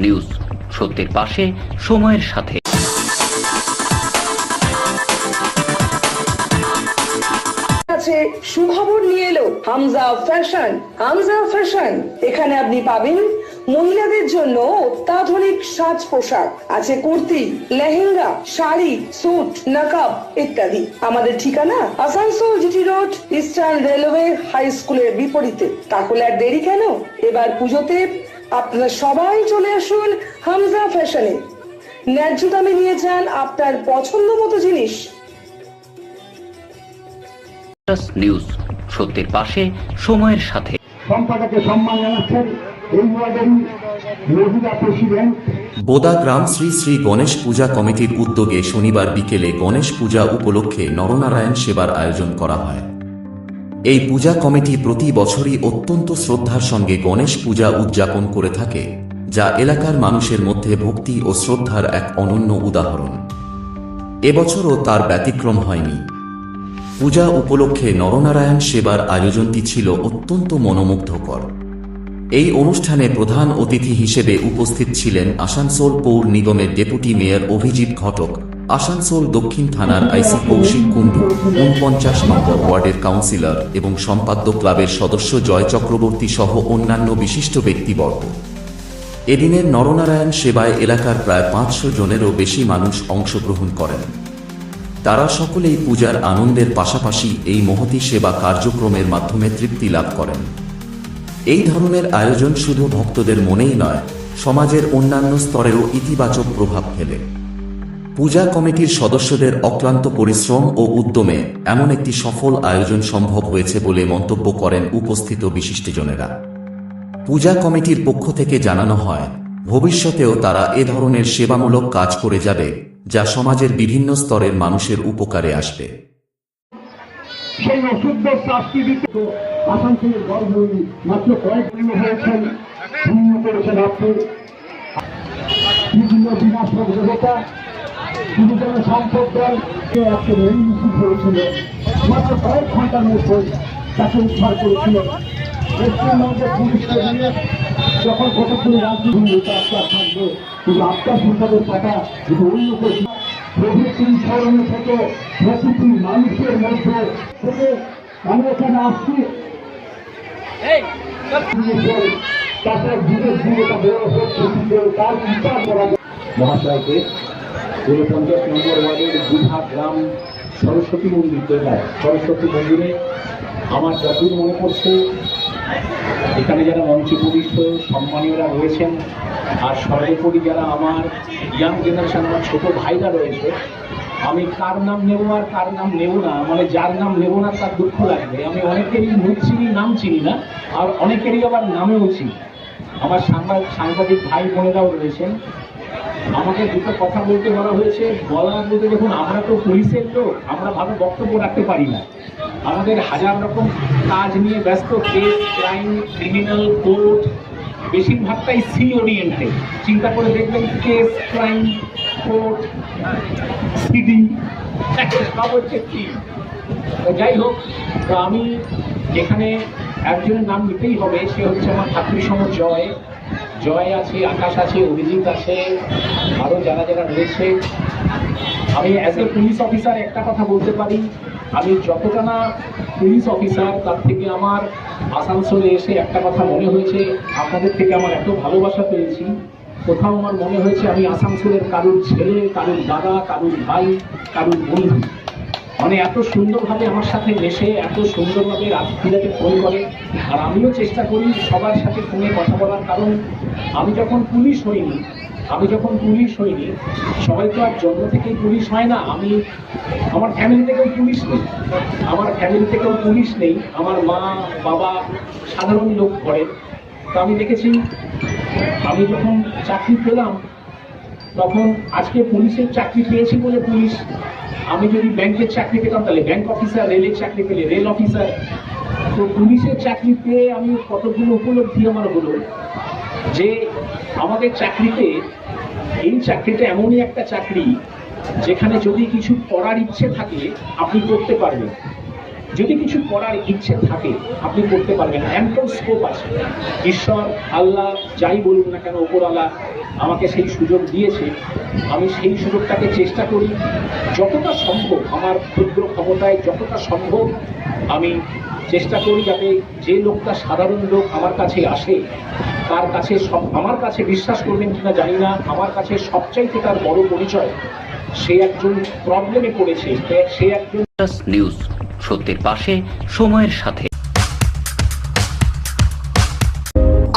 News, সত্যের পাশে, সময়ের সাথে। সুখবর নিয়ে এলো হামজা ফ্যাশন। হামজা ফ্যাশন, এখানে আপনি পাবেন মহিলাদের জন্য অত্যাধুনিক সাজ পোশাক, আছে কুর্তি, লেহেঙ্গা, শাড়ি, স্যুট, নকাব ইত্যাদি। আমাদের ঠিকানা Asansol GT road, Eastern Railway High স্কুলের বিপরীতে। তাহলে আর দেরি কেন, এবার পুজোতে আপনারা সবাই চলে আসুন হামজা ফ্যাশনে। ন্যায্য দামে নিয়ে যান আপনার পছন্দ মতো জিনিস। নিউজ, সত্যের পাশে, সময়ের সাথে। সম্পাদককে সম্মান জানাচ্ছেন এই ওয়ার্ডেরই মহিলা প্রেসিডেন্ট। বোদা গ্রাম শ্রী শ্রী গণেশ পূজা কমিটির উদ্যোগে শনিবার বিকেলে গণেশ পূজা উপলক্ষে নরনারায়ণ সেবার আয়োজন করা হয়। এই পূজা কমিটি প্রতি বছরই অত্যন্ত শ্রদ্ধার সঙ্গে গণেশ পূজা উদযাপন করে থাকে, যা এলাকার মানুষের মধ্যে ভক্তি ও শ্রদ্ধার এক অনন্য উদাহরণ। এবছরও তার ব্যতিক্রম হয়নি। পূজা উপলক্ষে নরনারায়ণ সেবার আয়োজনটি ছিল অত্যন্ত মনোমুগ্ধকর। এই অনুষ্ঠানে প্রধান অতিথি হিসেবে উপস্থিত ছিলেন আসানসোল পৌর নিগমের ডেপুটি মেয়র অভিজিৎ ঘটক, আসানসোল দক্ষিণ থানার আইসি কৌশিক কুণ্ডু, ৪৯ নম্বর ওয়ার্ডের কাউন্সিলর এবং সম্পাদ্য ক্লাবের সদস্য জয় চক্রবর্তী সহ অন্যান্য বিশিষ্ট ব্যক্তিবর্গ। এদিনের নরনারায়ণ সেবায় এলাকার প্রায় ৫০০ জনেরও বেশি মানুষ অংশগ্রহণ করেন। তারা সকলেই পূজার আনন্দের পাশাপাশি এই মহতী সেবা কার্যক্রমের মাধ্যমে তৃপ্তি লাভ করেন। এই ধরনের আয়োজন শুধু ভক্তদের মনেই নয়, সমাজের অন্যান্য স্তরেরও ইতিবাচক প্রভাব ফেলে। পূজা কমিটির সদস্যদের অক্লান্ত পরিশ্রম ও উদ্যমে এমন একটি সফল আয়োজন সম্ভব হয়েছে বলে মন্তব্য করেন উপস্থিত বিশিষ্টজনেরা। পূজা কমিটির পক্ষ থেকে জানানো হয়, ভবিষ্যতেও তারা এ ধরনের সেবামূলক কাজ করে যাবে, যা সমাজের বিভিন্ন স্তরের মানুষের উপকারে আসবে। সেই অশুদ্ধ শাস্তি দিতে আসানসোলের গর্ভবতী মাত্র কয়েক দিন হয়েছেন, পূর্ণ করেছেন আপনি বিভিন্ন বিনাশক দেবতা, বিভিন্ন সম্পদ দল আজকে এই মিছিল করেছিল, মাত্র কয়েক ঘন্টার মধ্যে তাকে উদ্ধার করেছিল। পশ্চিমবঙ্গের পুলিশকে নিয়ে যখন কতগুলো রাজনীতি আপনার থাকবে, কিন্তু আপনার সম্পদের টাকা যদি অন্য করছি প্রভৃতির ধরনের থেকে প্রতিটি মানুষের মধ্যে থেকে আমি এখানে আসছি তারপর ধীরে ধীরে তার বিচার করা মহাশয়কে ৪৯ নম্বর ওয়ার্ডের দীঘা গ্রাম সরস্বতী মন্দির তৈরি। সরস্বতী মন্দিরে আমার যতদূর মনে পড়ছে, এখানে যারা মঞ্চে পরিষ্ঠ সম্মানীয়রা রয়েছেন, আর সর্বোপরি যারা আমার ইয়াং জেনারেশন, আমার ছোট ভাইরা রয়েছে, আমি কার নাম নেব আর কার নাম নেব না, মানে যার নাম নেব না তার দুঃখ লাগবে। আমি অনেকেরই মুখ চিনি, নাম চিনি না, আর অনেকেরই আবার নামেও চিনি। আমার সাংবাদিক ভাই বোনেরাও রয়েছেন। আমাকে দুটো কথা বলতে বলা হয়েছে, বলার বলতে দেখুন, আমরা তো পুলিশের লোক, আমরা ভালো বক্তব্য রাখতে পারি না। আমাদের হাজার রকম কাজ নিয়ে ব্যস্ত, কেস, ক্রাইম, ক্রিমিনাল, কোর্ট, বেশিরভাগটাই সি ওরিয়েন্টেড। চিন্তা করে দেখবেন, কেস, ক্রাইম, কোর্ট, সিডি সব হচ্ছে কি। যাই হোক, তো আমি এখানে একজনের নাম নিতেই হবে, সে হচ্ছে আমার ভাতৃসম জয়। জয় আছে, আকাশ আছে, অভিজিৎ আছে, আরও যারা যারা রয়েছে। আমি অ্যাজ এ পুলিশ অফিসার একটা কথা বলতে পারি, আমি যতটা না পুলিশ অফিসার, তার থেকে আমার আসানসোলে এসে একটা কথা মনে হয়েছে, আপনাদের থেকে আমার এত ভালোবাসা পেয়েছি। কোথাও আমার মনে হয়েছে আমি আসানসোলের কারুর ছেলে, কারুর দাদা, কারুর ভাই, কারুর বন্ধু। মানে এত সুন্দরভাবে আমার সাথে মেশে, এত সুন্দরভাবে রাত বিরাতে ফোন করে। আর আমিও চেষ্টা করি সবার সাথে ফোনে কথা বলার, কারণ আমি যখন পুলিশ হইনি, সবাই তো আর জন্ম থেকেই পুলিশ হয় না। আমার ফ্যামিলি থেকেও পুলিশ নেই, আমার মা বাবা সাধারণ লোক করেন। তো আমি দেখেছি, আমি যখন চাকরি পেলাম, তখন আজকে পুলিশের চাকরি পেয়েছি বলে পুলিশ, আমি যদি ব্যাংকের চাকরি পেতাম তাহলে ব্যাংক অফিসার, রেলের চাকরি পেলে রেল অফিসার। তো পুলিশের চাকরি পেয়ে আমি কতগুলো উপলব্ধি আমার হলো, যে আমাদের চাকরিতে, এই চাকরিটা এমনই একটা চাকরি যেখানে যদি কিছু করার ইচ্ছে থাকে আপনি করতে পারবেন। যদি কিছু করার ইচ্ছে থাকে আপনি করতে পারবেন, অ্যাম্পল স্কোপ আছে। ঈশ্বর, আল্লাহ যাই বলুন না কেন, ওপরওয়ালা আমাকে সেই সুযোগ দিয়েছে, আমি সেই সুযোগটাকে চেষ্টা করি যতটা সম্ভব, আমার ক্ষুদ্র ক্ষমতায় যতটা সম্ভব আমি চেষ্টা করি যাতে যে লোকটা সাধারণ লোক আমার কাছে আসে, তার কাছে আমার কাছে বিশ্বাস করবেন কিনা জানি না, আমার কাছে সবচাইতে তার বড় পরিচয় সে একজন প্রবলেমে পড়েছে, সে একজন নিউজ, সত্যের পাশে সময়ের সাথে।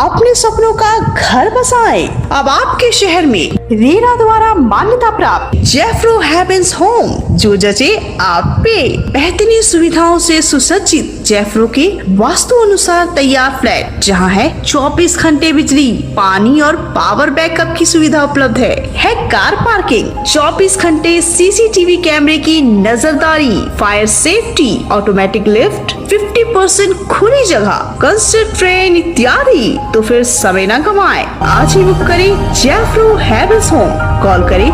अपने सपनों का घर बसाएं। अब आपके शहर में रेरा द्वारा मान्यता प्राप्त जेफ्रो हेवेंस होम, जो जचे आप पे। बेहतरीन सुविधाओं से सुसज्जित जेफ्रो के वास्तु अनुसार तैयार फ्लैट, जहां है 24 घंटे बिजली, पानी और पावर बैकअप की सुविधा उपलब्ध है कार पार्किंग, 24 घंटे सीसीटीवी कैमरे की नजरदारी, फायर सेफ्टी, ऑटोमेटिक लिफ्ट, 50% खुली जगह, कंस्ट्रक्ट ट्रेन इत्यादि। तो फिर समय न गवाएं, आज ही बुक करें जेफ्रो हेवेंस होम। कॉल करें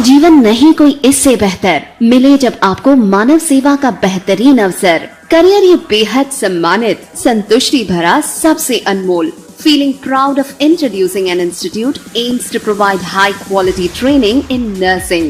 जीवन नहीं कोई इससे बेहतर मिले जब आपको मानव सेवा का बेहतरीन अवसर। करियर ये बेहद सम्मानित, संतुष्टि भरा, सबसे अनमोल। Feeling proud of introducing an institute aims to provide high quality training in nursing.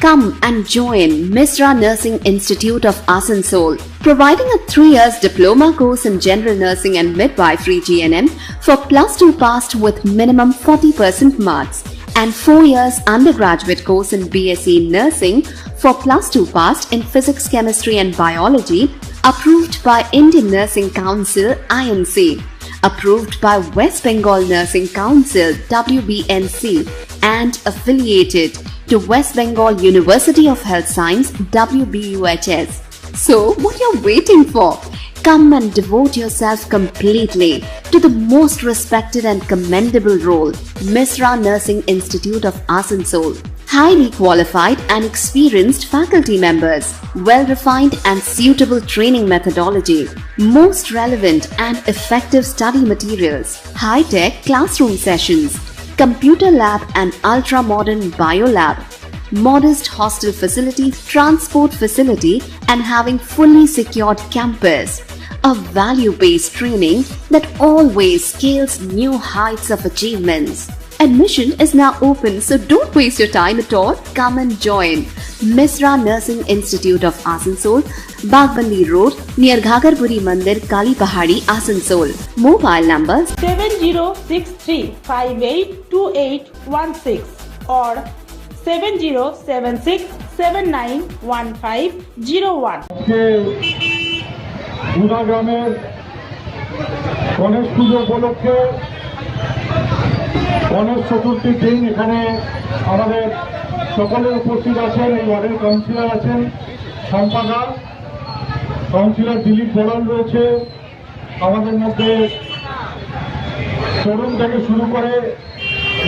Come and join Misra Nursing Institute of Asansol, providing a 3 years diploma course in general nursing and midwifery GNM for +2 passed with minimum 40% marks, and 4 years undergraduate course in BSc Nursing for +2 passed in physics, chemistry and biology, approved by Indian Nursing Council INC, approved by West Bengal Nursing Council WBNC, and affiliated to West Bengal University of Health Science WBUHS. So what you're waiting for? Come and devote yourself completely to the most respected and commendable role, Misra Nursing Institute of Asansol. Highly qualified and experienced faculty members, well-refined and suitable training methodology, most relevant and effective study materials, high-tech classroom sessions, computer lab and ultra-modern biolab, modest hostel facility, transport facility, and having fully secured campus. A value-based training that always scales new heights of achievements. Admission is now open, so don't waste your time at all. Come and join Misra Nursing Institute of Asansol, Bagbandi Road, near Ghagarpuri Mandir, Kali Pahadi, Asansol. Mobile numbers 7063582816 or 7076791501। বুধা গ্রামের গণেশ পুজো উপলক্ষে গণেশ চতুর্থীর দিন এখানে আমাদের সকলে উপস্থিত আছেন। এই ওয়ার্ডের কাউন্সিলর আছেন সম্পাদা, কাউন্সিলর দিলীপ বড়াল রয়েছে আমাদের মধ্যে, তরুণ থেকে শুরু করে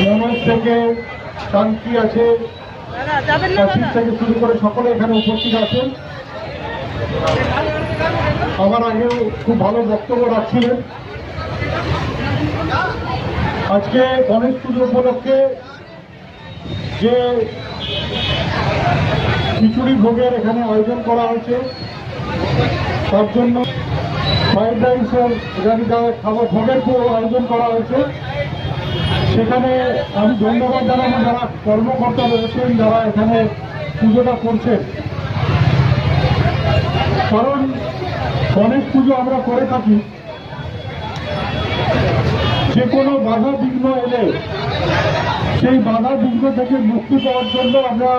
মনোজ থেকে শান্তি আছে, কাশির থেকে শুরু করে সকলে এখানে উপস্থিত আছেন। আমার আগেও খুব ভালো বক্তব্য রাখছিলেন। আজকে গণেশ পুজো উপলক্ষে যে খিচুড়ি ভোগের এখানে আয়োজন করা হয়েছে, তার জন্য ফ্রাইড রাইসের খাবার ভোগের আয়োজন করা হয়েছে। সেখানে আমি ধন্যবাদ জানাবো যারা কর্মকর্তা রয়েছেন, যারা এখানে পুজোটা করছেন। কারণ গণেশ পুজো আমরা করে থাকি, যে কোনো বাধা বিঘ্ন এলে সেই বাধা বিঘ্ন থেকে মুক্তি পাওয়ার জন্য আমরা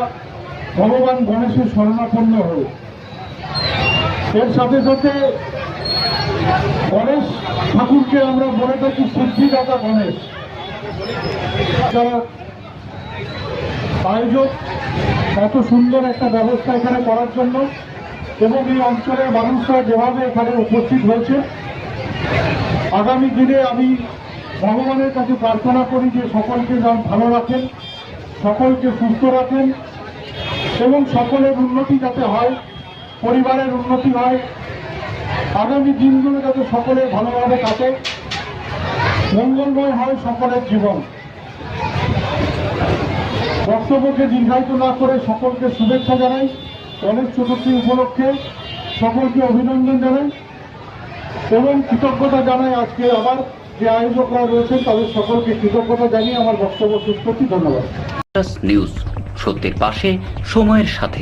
ভগবান গণেশের শরণাপন্ন হই। এর সাথে সাথে গণেশ ঠাকুরকে আমরা বলে থাকি সিদ্ধিদাতা গণেশ। যারা আয়োজক এত সুন্দর একটা ব্যবস্থা এখানে করার জন্য এবং এই অঞ্চলের মানুষরা যেভাবে এখানে উপস্থিত হয়েছে, আগামী দিনে আমি ভগবানের কাছে প্রার্থনা করি যে সকলকে যেন ভালো রাখেন, সকলকে সুস্থ রাখেন এবং সকলের উন্নতি যাতে হয়, পরিবারের উন্নতি হয়, আগামী দিনগুলো যাতে সকলে ভালোভাবে কাটে, মঙ্গলময় হয় সকলের জীবন। বক্তব্যকে দীর্ঘায়িত না করে সকলকে শুভেচ্ছা জানাই, গণেশ চতুর্থী উপলক্ষে সকলকে অভিনন্দন জানাই এবং কৃতজ্ঞতা জানাই। আজকে আবার যে আয়োজকরা রয়েছেন তাদের সকলকে কৃতজ্ঞতা জানিয়ে আমার বক্তব্য শেষ করছি। ধন্যবাদ। নিউজ, সত্যের পাশে, সময়ের সাথে।